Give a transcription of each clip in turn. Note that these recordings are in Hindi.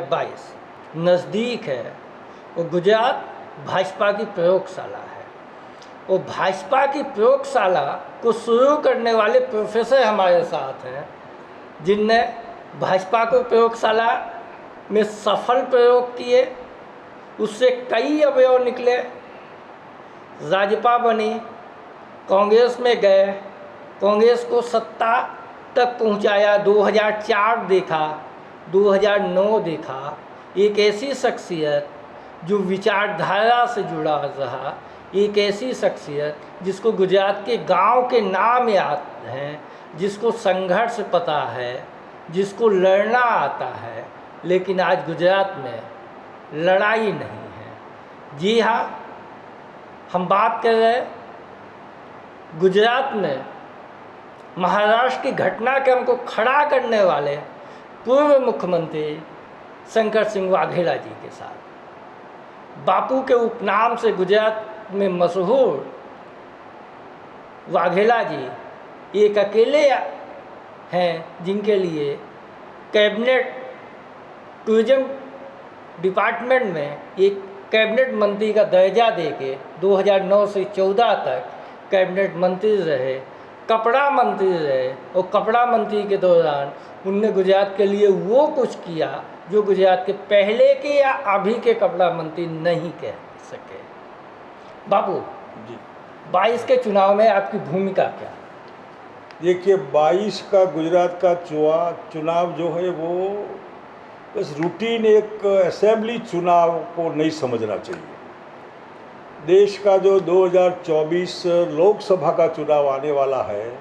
2022 नज़दीक है, वो गुजरात भाजपा की प्रयोगशाला है। वो भाजपा की प्रयोगशाला को शुरू करने वाले प्रोफेसर हमारे साथ हैं, जिनने भाजपा को प्रयोगशाला में सफल प्रयोग किए, उससे कई अवयव निकले, राजपा बनी, कांग्रेस में गए, कांग्रेस को सत्ता तक पहुंचाया, 2004 देखा, 2009 देखा। एक ऐसी शख्सियत जो विचारधारा से जुड़ा रहा, एक ऐसी शख्सियत जिसको गुजरात के गांव के नाम याद हैं, जिसको संघर्ष पता है, जिसको लड़ना आता है, लेकिन आज गुजरात में लड़ाई नहीं है। जी हाँ, हम बात कर रहे गुजरात में महाराष्ट्र की घटनाक्रम को खड़ा करने वाले पूर्व मुख्यमंत्री शंकर सिंह वाघेला जी के साथ। बापू के उपनाम से गुजरात में मशहूर वाघेला जी एक अकेले हैं जिनके लिए कैबिनेट टूरिज्म डिपार्टमेंट में एक कैबिनेट मंत्री का दर्जा देके 2009 से 14 तक कैबिनेट मंत्री रहे, कपड़ा मंत्री रहे, और कपड़ा मंत्री के दौरान उनने गुजरात के लिए वो कुछ किया जो गुजरात के पहले के या अभी के कपड़ा मंत्री नहीं कह सके। बाबू जी, 22 के चुनाव में आपकी भूमिका क्या? देखिए, 22 का गुजरात का चुनाव जो है वो बस रूटीन एक असेंबली चुनाव को नहीं समझना चाहिए। देश का जो 2024 लोकसभा का चुनाव आने वाला है,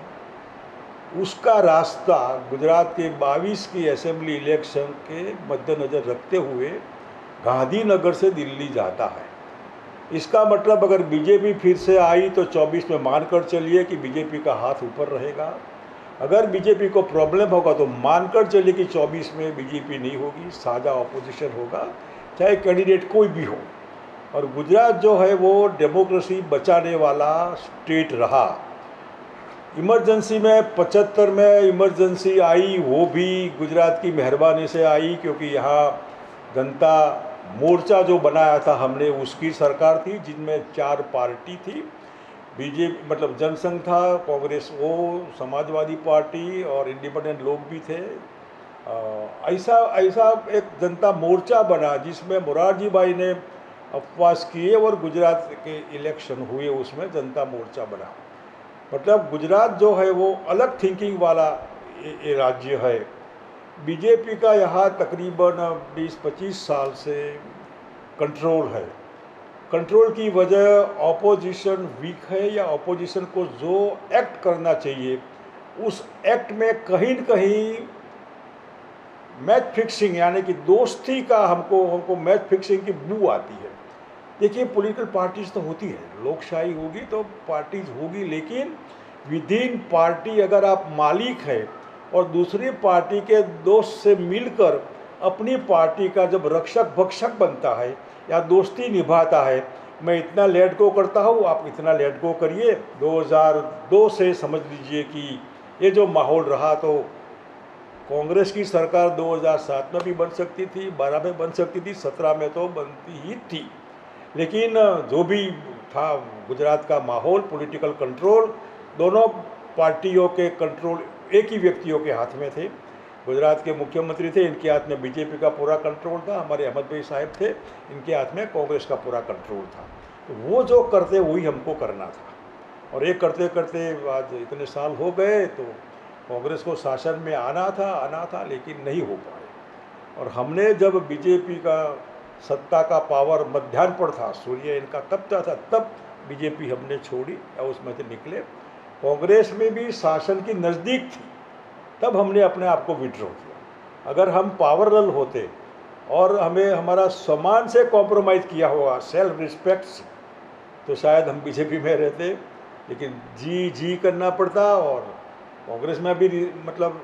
उसका रास्ता गुजरात के 22 की असेंबली इलेक्शन के मद्देनज़र रखते हुए गांधीनगर से दिल्ली जाता है। इसका मतलब अगर बीजेपी फिर से आई तो 24 में मानकर चलिए कि बीजेपी का हाथ ऊपर रहेगा। अगर बीजेपी को प्रॉब्लम होगा तो मानकर चलिए कि 24 में बीजेपी नहीं होगी, साझा ऑपोजिशन होगा, चाहे कैंडिडेट कोई भी हो। और गुजरात जो है वो डेमोक्रेसी बचाने वाला स्टेट रहा। इमरजेंसी में 75 में इमरजेंसी आई, वो भी गुजरात की मेहरबानी से आई, क्योंकि यहाँ जनता मोर्चा जो बनाया था हमने, उसकी सरकार थी, जिनमें 4 पार्टी थी। बीजेपी मतलब जनसंघ था, कांग्रेस, वो समाजवादी पार्टी और इंडिपेंडेंट लोग भी थे। ऐसा एक जनता मोर्चा बना जिसमें मोरारजी भाई ने उपवास किए और गुजरात के इलेक्शन हुए, उसमें जनता मोर्चा बना। मतलब गुजरात जो है वो अलग थिंकिंग वाला ये राज्य है। बीजेपी का यहाँ तकरीबन 20-25 साल से कंट्रोल है। कंट्रोल की वजह ऑपोजिशन वीक है, या ऑपोजिशन को जो एक्ट करना चाहिए उस एक्ट में कहीं न कहीं मैच फिक्सिंग, यानी कि दोस्ती का हमको मैच फिक्सिंग की बू आती है। देखिए, पॉलिटिकल पार्टीज तो होती है, लोकशाही होगी तो पार्टीज होगी, लेकिन विद इन पार्टी अगर आप मालिक हैं और दूसरी पार्टी के दोस्त से मिलकर अपनी पार्टी का जब रक्षक भक्षक बनता है या दोस्ती निभाता है, मैं इतना लेट गो करता हूँ, आप इतना लेट गो करिए। 2002 से समझ लीजिए कि ये जो माहौल रहा, तो कांग्रेस की सरकार 2007 में भी बन सकती थी, 12 में बन सकती थी, 17 में तो बनती ही थी। लेकिन जो भी था, गुजरात का माहौल, पॉलिटिकल कंट्रोल, दोनों पार्टियों के कंट्रोल एक ही व्यक्तियों के हाथ में थे। गुजरात के मुख्यमंत्री थे, इनके हाथ में बीजेपी का पूरा कंट्रोल था। हमारे अहमद भाई साहब थे, इनके हाथ में कांग्रेस का पूरा कंट्रोल था। तो वो जो करते वही हमको करना था। और ये करते करते आज इतने साल हो गए, तो कांग्रेस को शासन में आना था, लेकिन नहीं हो पाए। और हमने जब बीजेपी का सत्ता का पावर मध्यान्ह पर था, सूर्य इनका तपता था, तब बीजेपी हमने छोड़ी या उसमें से निकले। कांग्रेस में भी शासन की नज़दीक थी, तब हमने अपने आप को विड्रॉ किया। अगर हम पावरल होते और हमें हमारा सम्मान से कॉम्प्रोमाइज़ किया होगा, सेल्फ रिस्पेक्ट से, तो शायद हम बीजेपी में रहते। लेकिन जी करना पड़ता, और कांग्रेस में भी मतलब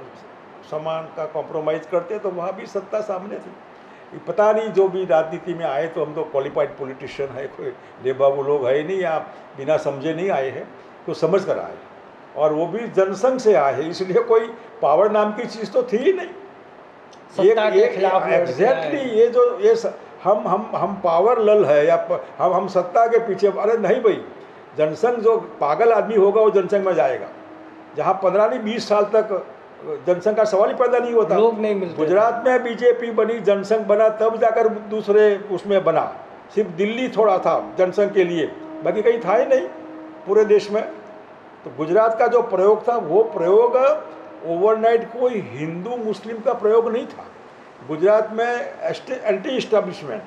सम्मान का कॉम्प्रोमाइज़ करते, तो वहाँ भी सत्ता सामने थी। पता नहीं, जो भी राजनीति में आए तो हम तो क्वालिफाइड पॉलिटिशियन है, कोई लेबाबू लोग है नहीं, या बिना समझे नहीं आए हैं, तो समझ कर आए, और वो भी जनसंघ से आए हैं। इसलिए कोई पावर नाम की चीज़ तो थी ही नहीं। सत्ता के खिलाफ लड़ के एग्जैक्टली आए। ये जो हम पावर लल है या हम सत्ता के पीछे, अरे नहीं भाई, जनसंघ जो पागल आदमी होगा वो जनसंघ में जाएगा, जहाँ 15 नहीं 20 साल तक जनसंघ का सवाल ही पैदा नहीं होता। लोग नहीं मिलते। गुजरात में बीजेपी बनी, जनसंघ बना, तब जाकर दूसरे उसमें बना। सिर्फ दिल्ली थोड़ा था जनसंघ के लिए, बाकी कहीं था ही नहीं पूरे देश में। तो गुजरात का जो प्रयोग था वो प्रयोग ओवरनाइट कोई हिंदू मुस्लिम का प्रयोग नहीं था। गुजरात में एंटी इस्टेब्लिशमेंट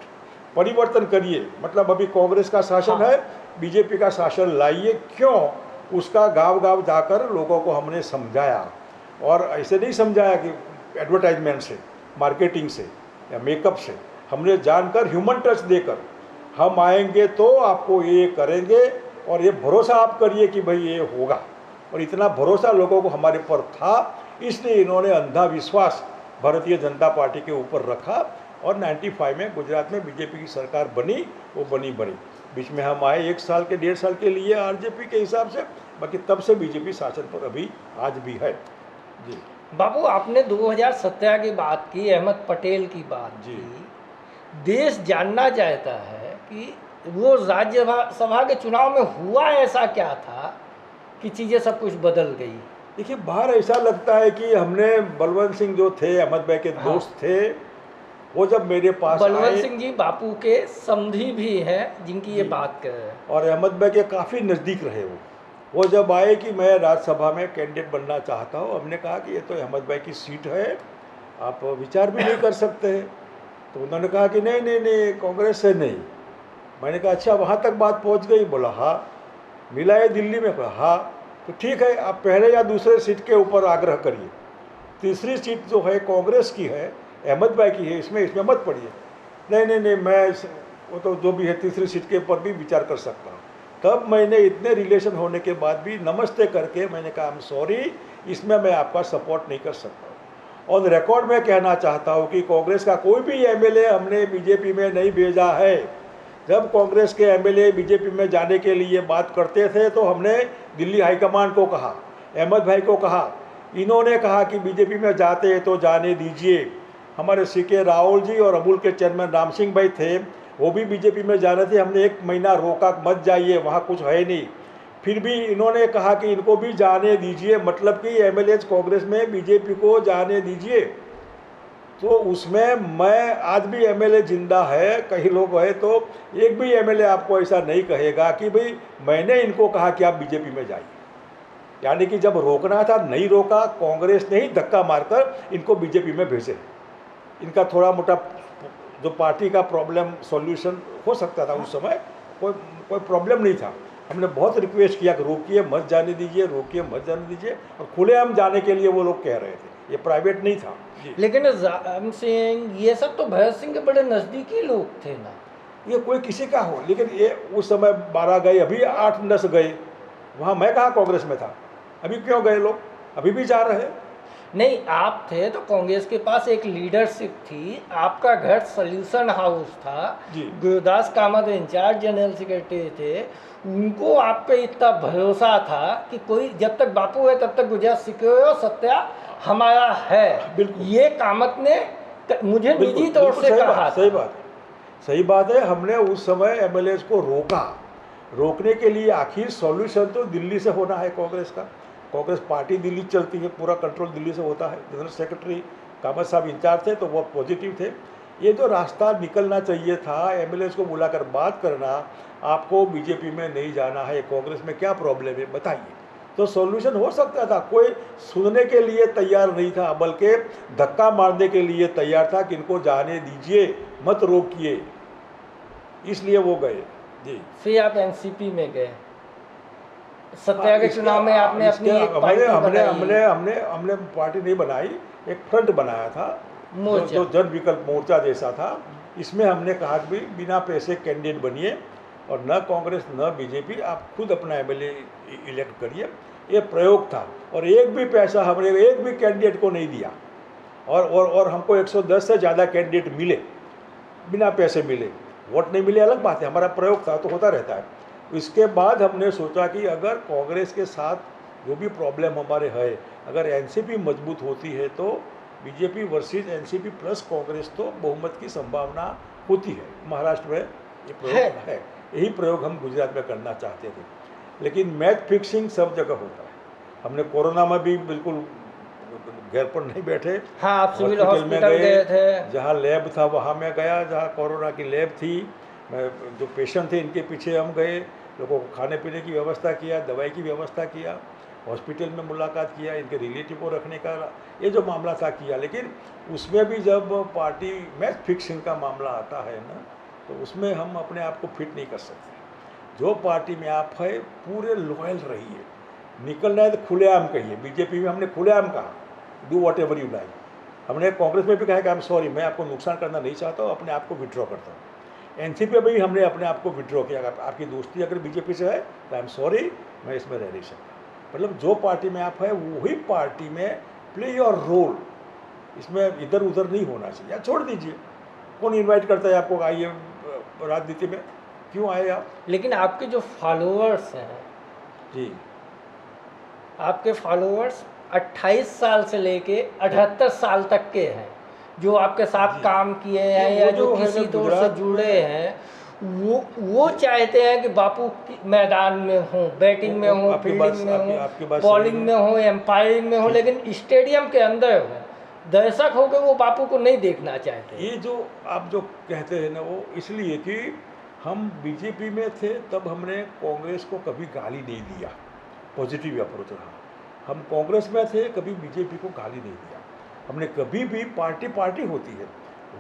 परिवर्तन करिए, मतलब अभी कांग्रेस का शासन है, बीजेपी का शासन लाइए, क्यों, उसका गांव गांव जाकर लोगों को हमने समझाया। और ऐसे नहीं समझाया कि एडवर्टाइजमेंट से, मार्केटिंग से या मेकअप से, हमने जानकर ह्यूमन टच देकर, हम आएंगे तो आपको ये करेंगे और ये भरोसा आप करिए कि भाई ये होगा। और इतना भरोसा लोगों को हमारे पर था, इसलिए इन्होंने अंधा विश्वास भारतीय जनता पार्टी के ऊपर रखा और 95 में गुजरात में बीजेपी की सरकार बनी, वो बनी। बीच में हम आए 1 साल के 1.5 साल के लिए आरजेपी के हिसाब से, बाकी तब से बीजेपी शासन पर अभी आज भी है। जी बाबू, आपने 2017 की बात की, अहमद पटेल की बात जी। की। देश जानना चाहता है कि वो राज्यसभा के चुनाव में हुआ ऐसा क्या था कि चीज़ें सब कुछ बदल गई। देखिए, बाहर ऐसा लगता है कि हमने बलवंत सिंह जो थे, अहमद भाई के दोस्त थे, वो जब मेरे पास बलवंत सिंह जी बापू के समधी भी हैं जिनकी ये बात कर रहे हैं, और अहमद भाई के काफ़ी नज़दीक रहे वो जब आए कि मैं राज्यसभा में कैंडिडेट बनना चाहता हूँ, हमने कहा कि ये तो अहमद भाई की सीट है, आप विचार भी नहीं कर सकते हैं। तो उन्होंने कहा कि नहीं कांग्रेस से नहीं। मैंने कहा अच्छा, वहाँ तक बात पहुँच गई? बोला हाँ। मिला है दिल्ली में? बोला हाँ। तो ठीक है, आप पहले या दूसरे सीट के ऊपर आग्रह करिए, तीसरी सीट जो है कांग्रेस की है, अहमद भाई की है, इसमें मत पड़िए। नहीं मैं वो तो जो भी है तीसरी सीट के ऊपर भी विचार कर सकता हूँ। तब मैंने इतने रिलेशन होने के बाद भी नमस्ते करके मैंने कहा आई एम सॉरी, इसमें मैं आपका सपोर्ट नहीं कर सकता। ऑन रिकॉर्ड में कहना चाहता हूँ कि कांग्रेस का कोई भी एमएलए हमने बीजेपी में नहीं भेजा है। जब कांग्रेस के एमएलए बीजेपी में जाने के लिए बात करते थे तो हमने दिल्ली हाईकमान को कहा, अहमद भाई को कहा, इन्होंने कहा कि बीजेपी में जाते हैं तो जाने दीजिए। हमारे सीके राहुल जी और अमूल के चेयरमैन राम सिंह भाई थे, वो भी बीजेपी में जाने थे, हमने 1 महीना रोका, मत जाइए, वहाँ कुछ है नहीं। फिर भी इन्होंने कहा कि इनको भी जाने दीजिए, मतलब कि एमएलए कांग्रेस में बीजेपी को जाने दीजिए। तो उसमें मैं आज भी एमएलए जिंदा है, कई लोग है, तो एक भी एमएलए आपको ऐसा नहीं कहेगा कि भाई मैंने इनको कहा कि आप बीजेपी में जाइए। यानी कि जब रोकना था नहीं रोका, कांग्रेस ने ही धक्का मारकर इनको बीजेपी में भेजे। इनका थोड़ा मोटा जो पार्टी का प्रॉब्लम सॉल्यूशन हो सकता था उस समय, कोई प्रॉब्लम नहीं था। हमने बहुत रिक्वेस्ट किया कि रोकिए मत जाने दीजिए, रोकिए मत जाने दीजिए, और खुलेआम जाने के लिए वो लोग कह रहे थे, ये प्राइवेट नहीं था। लेकिन राम सिंह ये सब तो भगत सिंह के बड़े नज़दीकी लोग थे ना। ये कोई किसी का हो, लेकिन ये उस समय 12 गए, अभी 8-10 गए, वहाँ मैं कहाँ कांग्रेस में था, अभी क्यों गए लोग, अभी भी जा रहे हैं। नहीं, आप थे तो कांग्रेस के पास एक लीडरशिप थी, आपका घर सॉल्यूशन हाउस था, Gurudas Kamat incharge general secretary थे, उनको आप पे इतना भरोसा था कि कोई जब तक बापू है तब तक गुजरात सिक्योर और सत्या हमारा है। ये कामत ने मुझे निजी तौर से कहा। सही बात है। हमने उस समय एमएलए को रोका, रोकने के लिए आखिर सॉल्यूशन तो दिल्ली से होना है कांग्रेस का। कांग्रेस पार्टी दिल्ली चलती है, पूरा कंट्रोल दिल्ली से होता है। जनरल सेक्रेटरी कामत साहब इंचार्ज थे तो वो पॉजिटिव थे। ये जो रास्ता निकलना चाहिए था, एमएलए को बुलाकर बात करना, आपको बीजेपी में नहीं जाना है, कांग्रेस में क्या प्रॉब्लम है बताइए, तो सॉल्यूशन हो सकता था। कोई सुनने के लिए तैयार नहीं था, बल्कि धक्का मारने के लिए तैयार था कि इनको जाने दीजिए, मत रोकिए, इसलिए वो गए। जी, फिर आप एनसीपी में गए, सत्या के चुनाव में आपने अपनी एक पार्टी हमने पार्टी नहीं बनाई, एक फ्रंट बनाया था जो जन विकल्प मोर्चा जैसा था। इसमें हमने कहा कि भाई बिना पैसे कैंडिडेट बनिए और न कांग्रेस न बीजेपी, आप खुद अपना एमएलए इलेक्ट करिए। ये प्रयोग था और एक भी पैसा हमने एक भी कैंडिडेट को नहीं दिया, और हमको 110 से ज़्यादा कैंडिडेट मिले, बिना पैसे मिले। वोट नहीं मिले अलग बात है, हमारा प्रयोग था तो होता रहता है। इसके बाद हमने सोचा कि अगर कांग्रेस के साथ जो भी प्रॉब्लम हमारे है, अगर एनसीपी मजबूत होती है तो BJP versus NCP plus Congress तो बहुमत की संभावना होती है। महाराष्ट्र में ये प्रयोग है, यही प्रयोग हम गुजरात में करना चाहते थे, लेकिन मैच फिक्सिंग सब जगह होता है। हमने कोरोना में भी बिल्कुल घर पर नहीं बैठे, हाँ, आप सिविल हॉस्पिटल गए थे, जहाँ लैब था वहाँ मैं गया, जहाँ कोरोना की लैब थी, मैं जो पेशेंट थे इनके पीछे हम गए, लोगों को खाने पीने की व्यवस्था किया, दवाई की व्यवस्था किया, हॉस्पिटल में मुलाकात किया, इनके रिलेटिव को रखने का ये जो मामला था किया। लेकिन उसमें भी जब पार्टी मैच फिक्सिंग का मामला आता है ना, तो उसमें हम अपने आप को फिट नहीं कर सकते। जो पार्टी में आप है पूरे लॉयल रहिए, निकलना है तो खुलेआम कहिए। बीजेपी में हमने खुलेआम कहा do what ever you like. हमने कांग्रेस में भी कहा कि आई एम सॉरी, मैं आपको नुकसान करना नहीं चाहता हूँ, अपने आप को विड्रॉ करता हूँ। एनसीपी में भी हमने अपने आप को विड्रॉ किया, आपकी दोस्ती अगर बीजेपी से है तो आई एम सॉरी, मैं इसमें रह नहीं सकता। मतलब जो पार्टी में आप है वही पार्टी में प्ले योर रोल, इसमें इधर उधर नहीं होना चाहिए। या छोड़ दीजिए, कौन इनवाइट करता है आपको, आइए राजनीति में, क्यों आए आप? लेकिन आपके जो फॉलोअर्स हैं जी, आपके फॉलोअर्स 28 साल से लेके 78 साल तक के हैं, जो आपके साथ काम किए हैं या जो किसी तौर से जुड़े हैं, वो चाहते हैं कि बापू मैदान में हो, बैटिंग में हो, फील्डिंग में हो, बॉलिंग में हो, एम्पायरिंग में हो, लेकिन स्टेडियम के अंदर हो। दर्शक होकर वो बापू को नहीं देखना चाहते। ये जो आप जो कहते हैं ना, वो इसलिए कि हम बीजेपी में थे तब हमने कांग्रेस को कभी गाली नहीं दिया, पॉजिटिव अप्रोच रहा। हम कांग्रेस में थे, कभी बीजेपी को गाली नहीं दिया हमने कभी भी। पार्टी पार्टी होती है,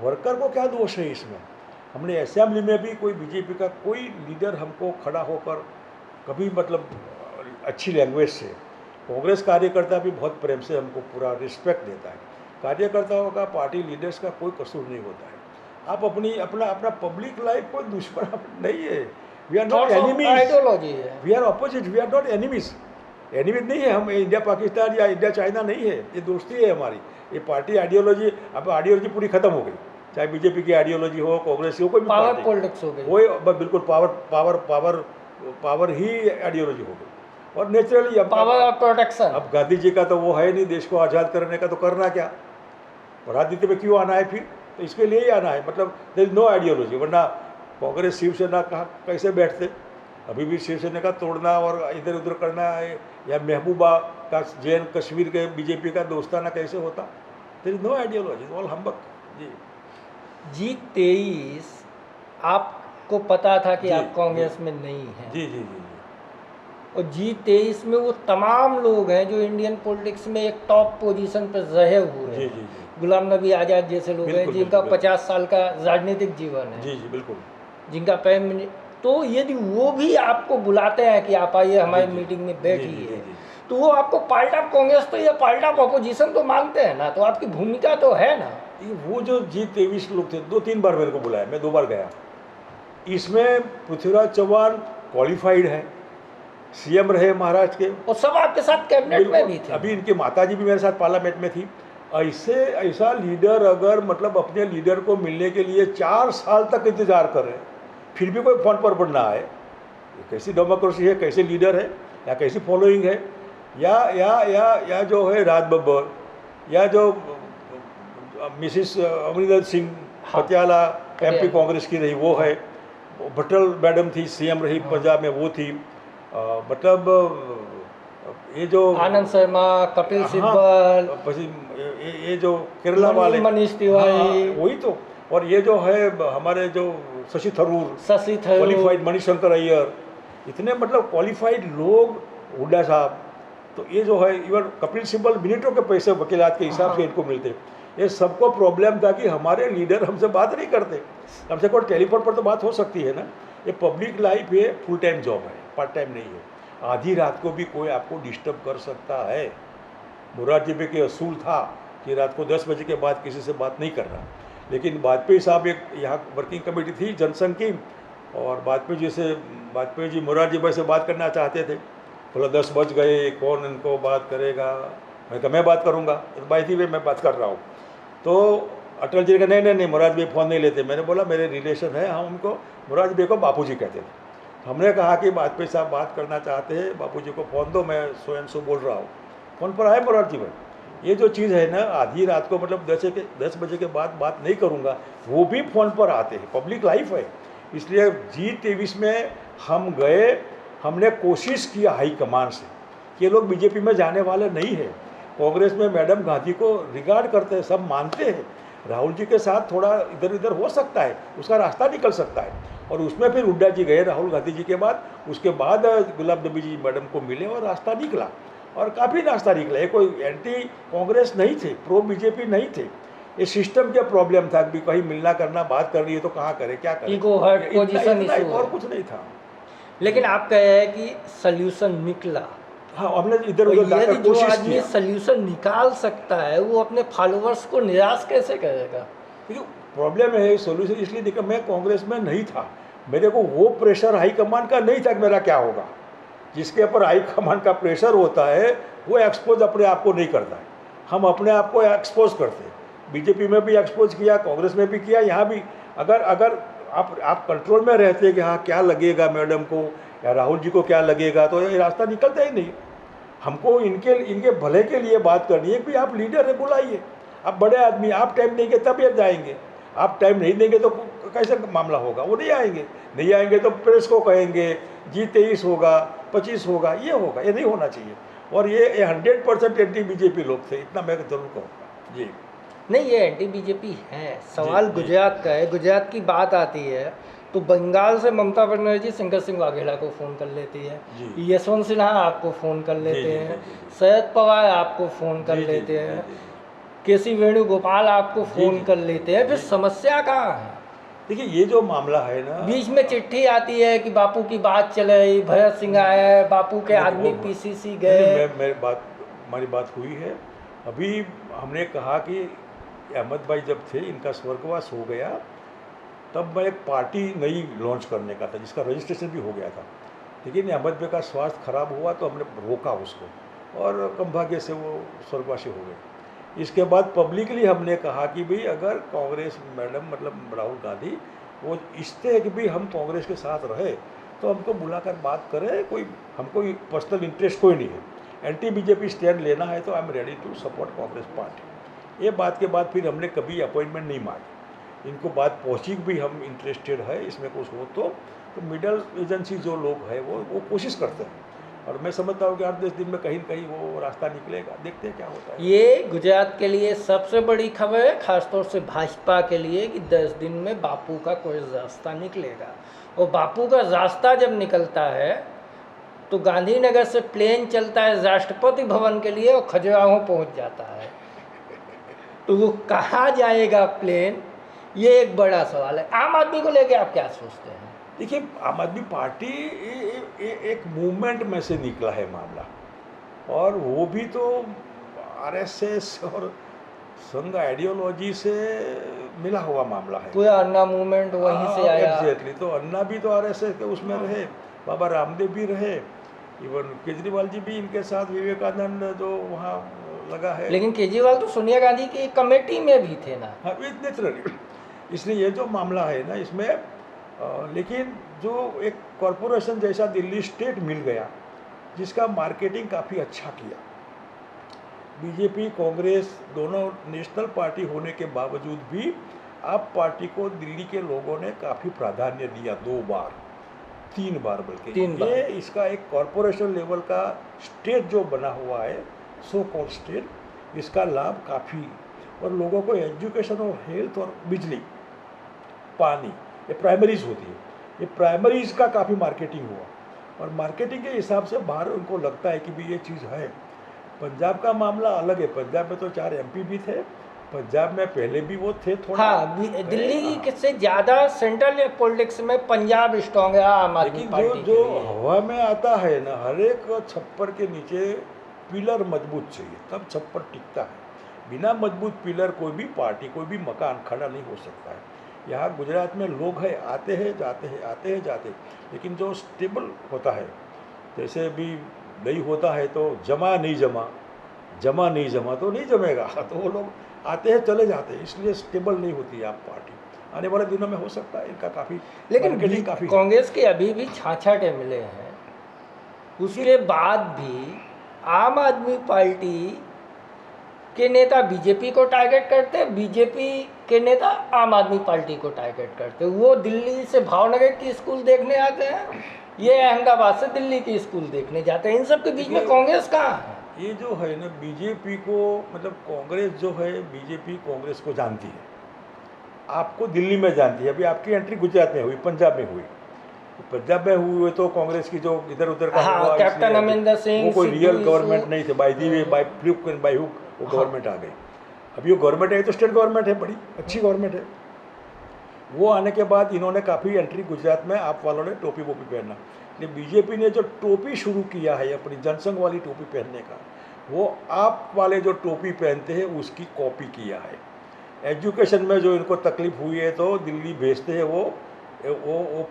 वर्कर को क्या दोष है इसमें? हमने असेंबली में भी कोई बीजेपी का कोई लीडर हमको खड़ा होकर कभी मतलब अच्छी लैंग्वेज से, कांग्रेस कार्यकर्ता भी बहुत प्रेम से हमको पूरा रिस्पेक्ट देता है। कार्यकर्ताओं का, पार्टी लीडर्स का कोई कसूर नहीं होता है। आप अपना पब्लिक लाइफ कोई दुश्मन नहीं है। We are not enemies, ideology है, we are opposite, we are not enemies. Enemies नहीं है हम, इंडिया पाकिस्तान या इंडिया चाइना नहीं है, ये दोस्ती है हमारी। ये पार्टी आइडियोलॉजी, अब आइडियोलॉजी पूरी खत्म हो गई, चाहे बीजेपी की आइडियोलॉजी हो, कांग्रेस की हो, कोई भी पावर पॉलिटिक्स हो गई, वही बिल्कुल पावर ही आइडियोलॉजी हो गई। और नेचुरली अब पावर और प्रोटेक्शन। अब गांधी जी का तो वो है नहीं, देश को आज़ाद करने का, तो करना क्या, राजनीति में क्यों आना है फिर? तो इसके लिए ही आना है, मतलब देयर इज नो आइडियोलॉजी। वरना कांग्रेस शिवसेना कहाँ कैसे बैठते? अभी भी शिवसेना का तोड़ना और इधर उधर करना है, या महबूबा का जैन कश्मीर के बीजेपी का दोस्ताना कैसे होता? There is no ideology, all humbug. जी G23 आपको पता था कि आप कांग्रेस में नहीं हैं? जी जी जी। और G23 में वो तमाम लोग हैं जो इंडियन पॉलिटिक्स में एक टॉप पोजीशन पर रहे हुए हैं। जी जी जी। गुलाम नबी आज़ाद जैसे लोग हैं जिनका 50 साल का राजनीतिक जीवन है। जी जी बिल्कुल। जिनका प्राइम मिनिस्टर, तो यदि वो भी आपको बुलाते हैं कि आप आइए हमारी मीटिंग में बैठिए, तो वो आपको पार्ट ऑफ कांग्रेस तो या पार्ट ऑफ अपोजिशन तो मानते हैं ना, तो आपकी भूमिका तो है ना। वो जो G23 लोग थे, 2-3 बार मेरे को बुलाया, मैं 2 बार गया। इसमें पृथ्वीराज चौहान क्वालिफाइड है, सीएम रहे महाराष्ट्र के, और सब आपके साथ कैबिनेट में भी थे। अभी इनके माताजी भी मेरे साथ पार्लियामेंट में थी। ऐसा लीडर अगर मतलब अपने लीडर को मिलने के लिए 4 साल तक इंतजार कर रहे हैं, फिर भी कोई फोन पर ना आए, कैसी डेमोक्रेसी है, कैसे लीडर है, या कैसी फॉलोइंग है? या जो है राज बब्बर, या जो मिसिस अमरिंदर सिंह पटियाला MP कांग्रेस की रही वो है, भट्टल मैडम थी सीएम रही पंजाब में, वो थी, मतलब ये जो आनंद शर्मा, कपिल सिब्बल, ये जो केरला वाले मनीष तिवारी, वही तो। और ये जो है हमारे जो शशि थरूर क्वालिफाइड, मणिशंकर अय्यर, इतने मतलब क्वालिफाइड लोग, हुड्डा साहब, तो ये जो है इवन कपिल सिब्बल मिनटों के पैसे वकीलात के हिसाब से इनको मिलते। ये सबको प्रॉब्लम था कि हमारे लीडर हमसे बात नहीं करते। हमसे कोई टेलीफोन पर तो बात हो सकती है ना। ये पब्लिक लाइफ है, फुल टाइम जॉब है, पार्ट टाइम नहीं है। आधी रात को भी कोई आपको डिस्टर्ब कर सकता है। मुरारजी भाई के असूल था कि रात को 10 बजे के बाद किसी से बात नहीं करना, लेकिन वाजपेयी साहब, एक यहाँ वर्किंग कमेटी थी जनसंघ की, और वाजपेयी जी मुरारजी भाई से बात करना चाहते थे। बोला 10 बज गए, कौन इनको बात करेगा? मैं कहा मैं बात करूँगा, तो भाई थी मैं बात कर रहा हूँ। तो अटल जी ने कहा नहीं मुरारजी भाई फ़ोन नहीं लेते। मैंने बोला मेरे रिलेशन है, हम उनको मुरारजी भाई को बापूजी कहते थे। हमने कहा कि वाजपेयी साहब बात करना चाहते हैं, बापूजी को फ़ोन दो, मैं सो एंड सो बोल रहा हूँ। फ़ोन पर आए मुरारजी भाई, ये जो चीज़ है ना, आधी रात को मतलब 10 बजे के बाद बात नहीं करूँगा, वो भी फ़ोन पर आते हैं, पब्लिक लाइफ है। इसलिए G23 में हम गए, हमने कोशिश किया हाईकमान से कि ये लोग बीजेपी में जाने वाले नहीं है। कांग्रेस में मैडम गांधी को रिगार्ड करते हैं, सब मानते हैं। राहुल जी के साथ थोड़ा इधर उधर हो सकता है, उसका रास्ता निकल सकता है। और उसमें फिर हुड्डा जी गए राहुल गांधी जी के बाद, उसके बाद गुलाब नबी जी मैडम को मिले और रास्ता निकला, और काफ़ी रास्ता निकला। ये कोई एंटी कांग्रेस नहीं थे, प्रो बीजेपी नहीं थे। ये सिस्टम का प्रॉब्लम था कि कहीं मिलना करना, बात करनी है तो कहाँ करें, क्या करें, ईगो हर्ट पोजीशन इतना इशू और कुछ नहीं था। लेकिन आप कह रहे हैं कि सोल्यूशन निकला। हाँ, हमने इधर तो उधर जाकर यदि जो कोशिश आदमी किया। सोल्यूशन निकाल सकता है, वो अपने फॉलोअर्स को निराश कैसे करेगा? देखिए प्रॉब्लम है, सोल्यूशन इसलिए देखा, मैं कांग्रेस में नहीं था, मेरे को वो प्रेशर हाईकमान का नहीं था कि मेरा क्या होगा। जिसके ऊपर हाईकमान का प्रेशर होता है वो एक्सपोज अपने आप को नहीं करता है, हम अपने आप को एक्सपोज करते हैं। बीजेपी में भी एक्सपोज किया, कांग्रेस में भी किया, यहाँ भी। अगर अगर आप कंट्रोल में रहते कि हाँ क्या लगेगा मैडम को या राहुल जी को क्या लगेगा, तो ये रास्ता निकलता ही नहीं। हमको इनके भले के लिए बात करनी है कि आप लीडर है, बुलाइए, आप बड़े आदमी, आप टाइम देंगे तब ये जाएंगे, आप टाइम नहीं देंगे तो कैसे मामला होगा, वो नहीं आएंगे। नहीं आएंगे तो प्रेस को कहेंगे G23 होगा, 25 होगा, ये होगा, ये नहीं होना चाहिए। और ये 100% एंटी बीजेपी लोग थे, इतना मैं जरूर कहूँगा जी। नहीं, ये एंटी बीजेपी है। सवाल जी। गुजरात का है। गुजरात की बात आती है तो बंगाल से ममता बनर्जी शंकर सिंह वाघेला को फ़ोन कर लेती है, जी। यशवंत सिन्हा आपको फ़ोन कर लेते जी, हैं, जी। शरद पवार आपको फ़ोन कर जी, जी, लेते जी, हैं, जी, जी। केसी वेणुगोपाल आपको फ़ोन जी। कर लेते हैं। फिर जी। समस्या कहाँ है? देखिए ये जो मामला है ना, बीच में चिट्ठी आती है कि बापू की बात चल रही, भरत सिंह आया है, बापू के आदमी पीसीसी गए। हमारी बात हुई है। अभी हमने कहा कि अहमद भाई जब थे, इनका स्वर्गवास हो गया, तब मैं एक पार्टी नई लॉन्च करने का था जिसका रजिस्ट्रेशन भी हो गया था, लेकिन अहमद भाई का स्वास्थ्य खराब हुआ तो हमने रोका उसको, और कम भाग्य से वो स्वर्गवासी हो गए। इसके बाद पब्लिकली हमने कहा कि भाई अगर कांग्रेस मैडम मतलब राहुल गांधी वो इच्छते हैं कि भाई हम कांग्रेस के साथ रहे, तो हमको बुलाकर बात करें, कोई हमको पर्सनल इंटरेस्ट कोई नहीं है, एंटी बीजेपी स्टैंड लेना है तो I am ready to support Congress party. ये बात के बाद फिर हमने कभी अपॉइंटमेंट नहीं मांगी, इनको बात पहुँची भी हम इंटरेस्टेड है इसमें कुछ हो तो मिडल एजेंसी जो लोग हैं वो कोशिश करते हैं, और मैं समझता हूँ कि 8-10 दिन में कहीं न कहीं वो रास्ता निकलेगा, देखते हैं क्या होता है। ये गुजरात के लिए सबसे बड़ी खबर है, खासतौर से भाजपा के लिए, कि 10 दिन में बापू का कोई रास्ता निकलेगा। और बापू का रास्ता जब निकलता है तो गांधीनगर से प्लेन चलता है राष्ट्रपति भवन के लिए और खजुराहो पहुंच जाता है। तो वो कहाँ जाएगा प्लेन, ये एक बड़ा सवाल है। आम आदमी को लेके आप क्या सोचते हैं? देखिए आम आदमी पार्टी एक मूवमेंट में से निकला है मामला, और वो भी तो आरएसएस और संघ आइडियोलॉजी से मिला हुआ मामला है। पूरा अन्ना मूवमेंट वहीं से आया। एग्जैक्टली, तो अन्ना भी तो आरएसएस के उसमें रहे, बाबा रामदेव भी रहे, इवन केजरीवाल जी भी इनके साथ, विवेकानंद जो वहाँ लगा है। लेकिन केजरीवाल तो सोनिया गांधी की कमेटी में भी थे ना। हाँ, नेचुरली। इसलिए ये जो मामला है ना इसमें लेकिन जो एक कॉरपोरेशन जैसा दिल्ली स्टेट मिल गया जिसका मार्केटिंग काफ़ी अच्छा किया, बीजेपी कांग्रेस दोनों नेशनल पार्टी होने के बावजूद भी आप पार्टी को दिल्ली के लोगों ने काफ़ी प्राधान्य दिया, 2 बार 3 बार बल्कि 3 बार। ये इसका एक कॉरपोरेशन लेवल का स्टेट जो बना हुआ है, सो कॉल्ड स्टेट, इसका लाभ काफ़ी, और लोगों को एजुकेशन और हेल्थ और बिजली पानी, ये प्राइमरीज होती है, ये प्राइमरीज का काफ़ी मार्केटिंग हुआ, और मार्केटिंग के हिसाब से बाहर उनको लगता है कि भी ये चीज़ है। पंजाब का मामला अलग है, पंजाब में तो 4 MP भी थे, पंजाब में पहले भी वो थे थोड़ा। हाँ, दिल्ली से ज़्यादा सेंट्रल पॉलिटिक्स में पंजाब स्ट्रॉन्ग है आम आदमी लेकिन पार्टी जो के लिए। हवा में आता है ना, हर एक छप्पर के नीचे पिलर मजबूत चाहिए, तब छप्पर टिकता है। बिना मजबूत पिलर कोई भी पार्टी, कोई भी मकान खड़ा नहीं हो सकता है। यहाँ गुजरात में लोग हैं, आते हैं जाते हैं, आते हैं जाते हैं, लेकिन जो स्टेबल होता है, जैसे भी नहीं होता है तो जमा नहीं जमा तो नहीं जमेगा, तो वो लोग आते हैं चले जाते हैं, इसलिए स्टेबल नहीं होती है आप पार्टी। आने वाले दिनों में हो सकता है इनका काफ़ी, लेकिन काफ़ी कांग्रेस के अभी भी छाछठ MLA हैं, उसके बाद भी आम आदमी पार्टी के नेता बीजेपी को टारगेट करते, बीजेपी के नेता आम आदमी पार्टी को टारगेट करते। वो दिल्ली से भावनगर की स्कूल देखने आते हैं, ये अहमदाबाद से दिल्ली की स्कूल देखने जाते हैं। इन सब के बीच में कांग्रेस कहाँ है? ये जो है ना बीजेपी को, मतलब कांग्रेस जो है, बीजेपी कांग्रेस को जानती है, आपको दिल्ली में जानती है। अभी आपकी एंट्री गुजरात में हुई, पंजाब में हुई, पंजाब में हुई तो कांग्रेस की जो इधर उधर का हाँ, हुआ, कैप्टन अमरिंदर सिंह, वो कोई रियल सिद्धू, गवर्नमेंट नहीं थे, by the way, by fluke and by hook वो गवर्नमेंट आ गई। अभी वो गवर्नमेंट है तो स्टेट गवर्नमेंट है, बड़ी अच्छी गवर्नमेंट है। वो आने के बाद इन्होंने काफ़ी एंट्री गुजरात में, आप वालों ने टोपी वोपी पहनना, लेकिन बीजेपी ने जो टोपी शुरू किया है अपनी जनसंघ वाली टोपी पहनने का, वो आप वाले जो टोपी पहनते हैं उसकी कॉपी किया है। एजुकेशन में जो इनको तकलीफ हुई है तो दिल्ली भेजते हैं वो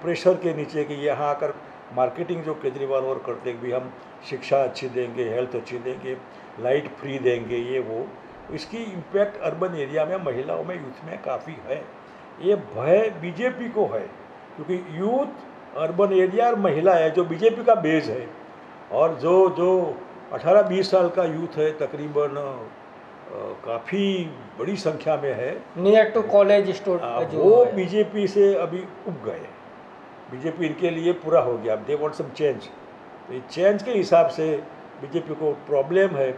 प्रेशर के नीचे कि यहाँ आकर मार्केटिंग जो केजरीवाल और करते हैं भी हम शिक्षा अच्छी देंगे, हेल्थ अच्छी देंगे, लाइट फ्री देंगे, ये वो, इसकी इम्पैक्ट अर्बन एरिया में, महिलाओं में, यूथ में काफ़ी है। ये भय बीजेपी को है क्योंकि यूथ, अर्बन एरिया और महिला है जो बीजेपी का बेस है। और जो 18-20 साल का यूथ है तकरीबन काफ़ी बड़ी संख्या में है, नियर टू कॉलेज स्टूडेंट, वो बीजेपी से अभी उब गए। बीजेपी इनके लिए पूरा हो गया, दे वांट सम चेंज। तो ये चेंज के हिसाब से बीजेपी को प्रॉब्लम है,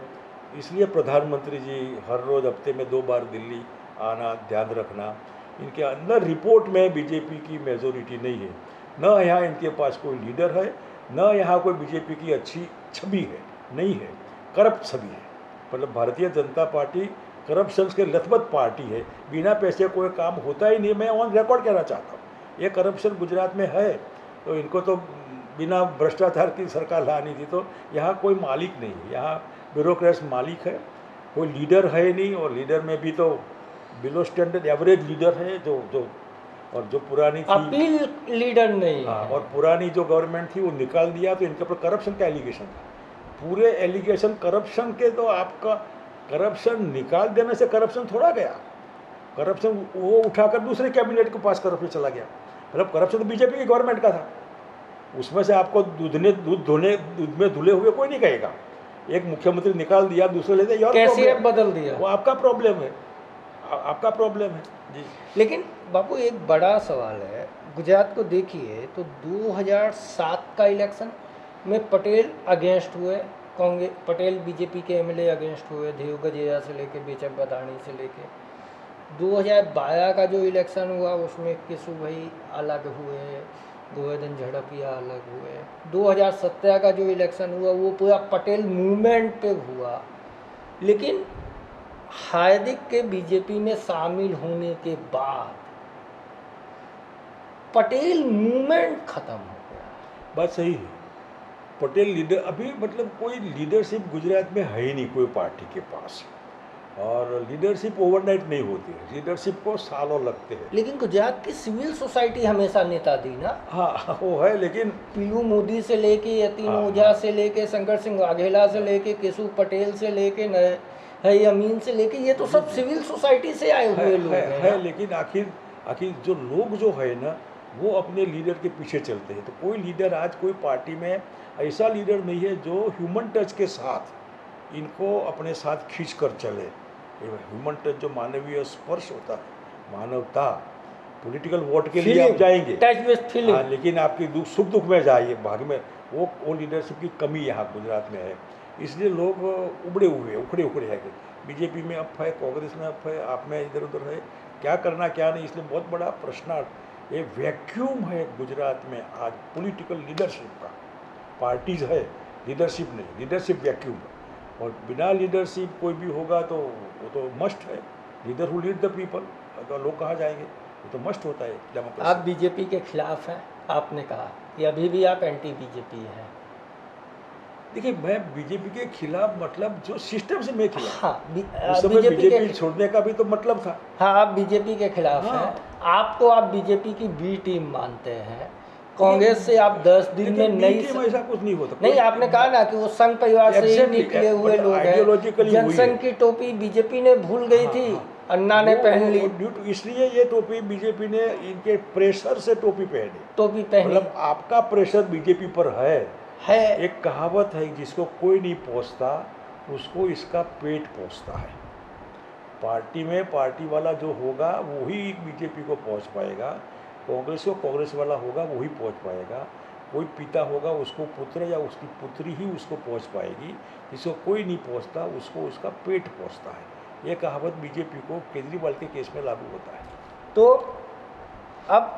इसलिए प्रधानमंत्री जी हर रोज़ हफ्ते में 2 बार दिल्ली आना, ध्यान रखना। इनके अंदर रिपोर्ट में बीजेपी की मेजोरिटी नहीं है, न यहाँ इनके पास कोई लीडर है, न यहाँ कोई बीजेपी की अच्छी छवि है, नहीं है, करप्ट छवि है। मतलब भारतीय जनता पार्टी करप्शन के लथबथ पार्टी है, बिना पैसे कोई काम होता ही नहीं। मैं ऑन रिकॉर्ड कहना चाहता हूँ, ये करप्शन गुजरात में है, तो इनको तो बिना भ्रष्टाचार की सरकार लानी थी। तो यहाँ कोई मालिक नहीं है, यहाँ ब्यूरोक्रेट्स मालिक है, कोई लीडर है नहीं। और लीडर में भी तो बिलो स्टैंडर्ड एवरेज लीडर है जो और जो पुरानी थी, अपील लीडर नहीं। हाँ, और पुरानी जो गवर्नमेंट थी वो निकाल दिया, तो इनके ऊपर करप्शन का एलिगेशन था, पूरे एलिगेशन करप्शन के। तो आपका करप्शन निकाल देने से करप्शन थोड़ा गया, करप्शन वो उठाकर दूसरे कैबिनेट के पास करप्शन चला गया। मतलब करप्शन तो बीजेपी की गवर्नमेंट का था, उसमें से आपको दूध में धुले हुए कोई नहीं कहेगा। एक मुख्यमंत्री निकाल दिया, दूसरे ले दिया, कैसे बदल दिया, वो आपका प्रॉब्लम है, आपका प्रॉब्लम है जी। लेकिन बाबू एक बड़ा सवाल है, गुजरात को देखिए तो 2007 का इलेक्शन में पटेल अगेंस्ट हुए, कांग्रेस पटेल बीजेपी के एमएलए अगेंस्ट हुए, देव गजेरिया से लेके बेचन पदानी से लेके। 2012 का जो इलेक्शन हुआ उसमें केशु भाई अलग हुए, गोवर्धन झड़पिया अलग हुए। 2017 का जो इलेक्शन हुआ वो पूरा पटेल मूवमेंट पे हुआ, लेकिन हार्दिक के बीजेपी में शामिल होने के बाद पटेल मूवमेंट खत्म हो गया। बात सही है, पटेल लीडर अभी, मतलब कोई लीडरशिप गुजरात में है ही नहीं कोई पार्टी के पास, और लीडरशिप ओवरनाइट नहीं होती है, लीडरशिप को सालों लगते हैं। लेकिन गुजरात की सिविल सोसाइटी हमेशा नेता दी ना। हाँ वो है, लेकिन पीयू मोदी से लेके यतीन ओझा से लेके शंकर सिंह वाघेला से लेके केशव पटेल से लेके है अमीन से लेके, ये तो सब सिविल सोसाइटी से आए हुए लोग हैं। लेकिन आखिर जो लोग जो है ना वो अपने लीडर के पीछे चलते हैं। तो कोई लीडर आज कोई पार्टी में ऐसा लीडर नहीं है जो ह्यूमन टच के साथ इनको अपने साथ खींच कर चले। ह्यूमन टच जो मानवीय स्पर्श होता है, मानवता, पॉलिटिकल वोट के लिए आप जाएंगे, टच विद फीलिंग, हाँ, लेकिन आपकी सुख दुख में जाइए, भाग में, वो लीडरशिप की कमी यहाँ गुजरात में है। इसलिए लोग उखड़े हैं। बीजेपी में अफ है, कांग्रेस में अफ है, आप में इधर उधर है, क्या करना क्या नहीं। इसलिए बहुत बड़ा प्रश्नार्थ, ये वैक्यूम है गुजरात में आज पॉलिटिकल लीडरशिप का। पार्टीज है, लीडरशिप नहीं, लीडरशिप वैक्यूम है। और बिना लीडरशिप कोई भी होगा तो वो तो मस्ट है, leader who lead the people, तो लोग कहाँ जाएंगे, वो तो मस्ट होता है डेमोक्रेसी। आप बीजेपी के खिलाफ हैं, आपने कहा कि अभी भी आप एंटी बीजेपी हैं। देखिए, मैं बीजेपी के खिलाफ, मतलब जो सिस्टम से मैं खिलाफ, हाँ, उस समय बीजेपी छोड़ने का भी तो मतलब था। हाँ, आप बीजेपी के खिलाफ हैं, आपको आप बीजेपी की बी टीम मानते हैं। कांग्रेस से आप 10 दिन में नई, ऐसा कुछ नहीं होता। नहीं, आपने कहा ना कि वो संघ परिवार से ही निकले हुए लोग हैं। जनसंघ की टोपी बीजेपी ने भूल गई थी, अन्ना ने पहन ली, इसलिए ये टोपी बीजेपी ने इनके प्रेशर से टोपी पहनी। मतलब आपका प्रेशर बीजेपी पर है। एक कहावत है, जिसको कोई नहीं पहुँचता उसको इसका पेट पहुँचता है। पार्टी में पार्टी वाला जो होगा वही बीजेपी को पहुंच पाएगा, कांग्रेस को कांग्रेस वाला होगा वही पहुंच पाएगा। कोई पिता होगा उसको पुत्र या उसकी पुत्री ही उसको पहुंच पाएगी, जिसको कोई नहीं पहुंचता उसको उसका पेट पहुंचता है। ये कहावत बीजेपी को केजरीवाल के केस में लागू होता है। तो अब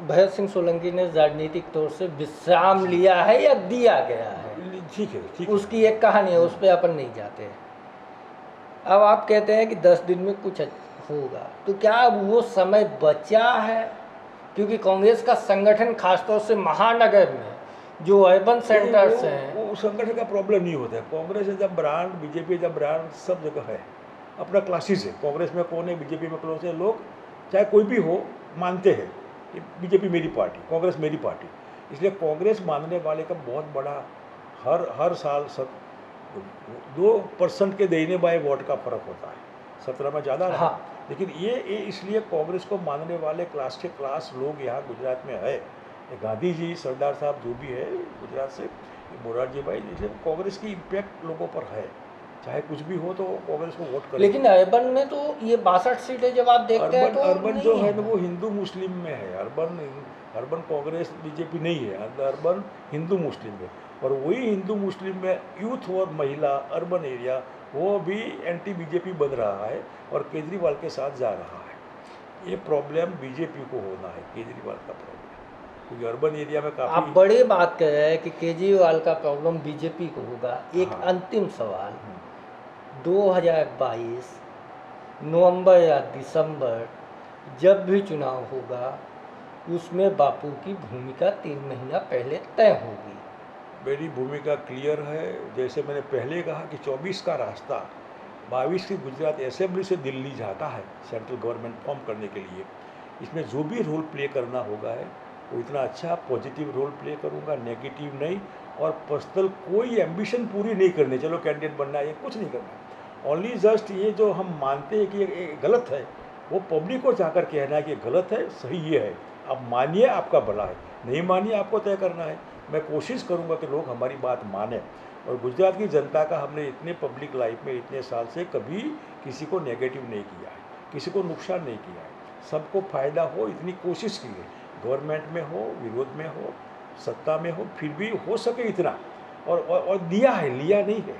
भगत सिंह सोलंकी ने राजनीतिक तौर से विश्राम लिया है या दिया गया है, ठीक है, उसकी एक कहानी है, उस पर अपन नहीं जाते हैं। अब आप कहते हैं कि 10 दिन में कुछ होगा, तो क्या अब वो समय बचा है? क्योंकि कांग्रेस का संगठन खासतौर से महानगर में जो अर्बन सेंटर्स हैं, वो संगठन का प्रॉब्लम नहीं होता है। Congress as a brand, BJP as a brand सब जगह है, अपना क्लासेस है। कांग्रेस में कौन है, बीजेपी में कौन है, लोग चाहे कोई भी हो मानते हैं कि बीजेपी मेरी पार्टी, कांग्रेस मेरी पार्टी। इसलिए कांग्रेस मानने वाले का बहुत बड़ा हर साल 2% के देने बाय वोट का फर्क होता है, 17 में ज़्यादा रहा। हाँ। लेकिन ये इसलिए कांग्रेस को मानने वाले क्लास के क्लास लोग यहाँ गुजरात में है। ये गांधी जी, सरदार साहब जो भी है गुजरात से, मोरारजी भाई, इसलिए कांग्रेस की इम्पैक्ट लोगों पर है। चाहे कुछ भी हो तो कांग्रेस को वोट करें। लेकिन अर्बन में तो ये 62 सीटें जब आप देखते हैं तो अर्बन जो है ना वो हिंदू मुस्लिम में है। अर्बन कांग्रेस बीजेपी नहीं है, अर्बन हिंदू मुस्लिम है। और वही हिंदू मुस्लिम में यूथ और महिला अर्बन एरिया वो भी एंटी बीजेपी बन रहा है और केजरीवाल के साथ जा रहा है। ये प्रॉब्लम बीजेपी को होना है, केजरीवाल का प्रॉब्लम, क्योंकि अर्बन एरिया में काफ़ी। आप बड़ी बात कह रहे हैं कि केजरीवाल का प्रॉब्लम बीजेपी को होगा। एक हाँ। अंतिम सवाल, 2022 नवंबर या दिसंबर जब भी चुनाव होगा उसमें बापू की भूमिका 3 महीना पहले तय होगी। मेरी भूमिका क्लियर है। जैसे मैंने पहले कहा कि 24 का रास्ता 22 की गुजरात असेंबली से दिल्ली जाता है सेंट्रल गवर्नमेंट फॉर्म करने के लिए। इसमें जो भी रोल प्ले करना होगा है वो इतना अच्छा पॉजिटिव रोल प्ले करूँगा, नेगेटिव नहीं। और पर्सनल कोई एम्बिशन पूरी नहीं करनी, चलो कैंडिडेट बनना है, ये कुछ नहीं करना। ओनली जस्ट ये जो हम मानते हैं कि ये गलत है, वो पब्लिक को जाकर कहना है कि गलत है, सही ये है। आप मानिए, आपका भला है, नहीं मानिए आपको तय करना है। मैं कोशिश करूंगा कि लोग हमारी बात माने। और गुजरात की जनता का हमने इतने पब्लिक लाइफ में इतने साल से कभी किसी को नेगेटिव नहीं किया है, किसी को नुकसान नहीं किया है, सबको फ़ायदा हो इतनी कोशिश की है। गवर्नमेंट में हो, विरोध में हो, सत्ता में हो, फिर भी हो सके इतना। और दिया है, लिया नहीं है,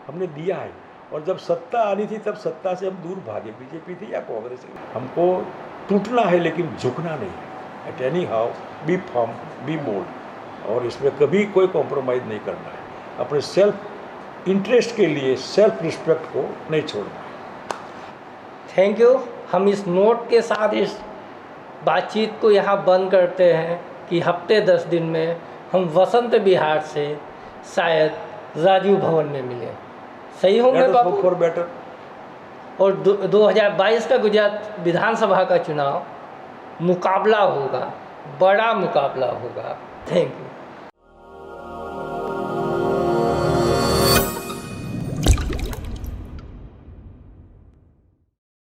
हमने दिया है। और जब सत्ता आनी थी तब सत्ता से हम दूर भागे, बीजेपी थी या कांग्रेस थी। हमको टूटना है लेकिन झुकना नहीं है। At any how be firm, be bold, और इसमें कभी कोई कॉम्प्रोमाइज़ नहीं करना है। अपने सेल्फ इंटरेस्ट के लिए सेल्फ रिस्पेक्ट को नहीं छोड़ना है। Thank you. हम इस नोट के साथ इस बातचीत को यहाँ बंद करते हैं कि हफ्ते 10 दिन में हम वसंत विहार से शायद राजीव भवन में मिलें। सही होंगे बाबू? For better. और 2022 का गुजरात विधानसभा का चुनाव मुकाबला होगा, बड़ा मुकाबला होगा। Thank you.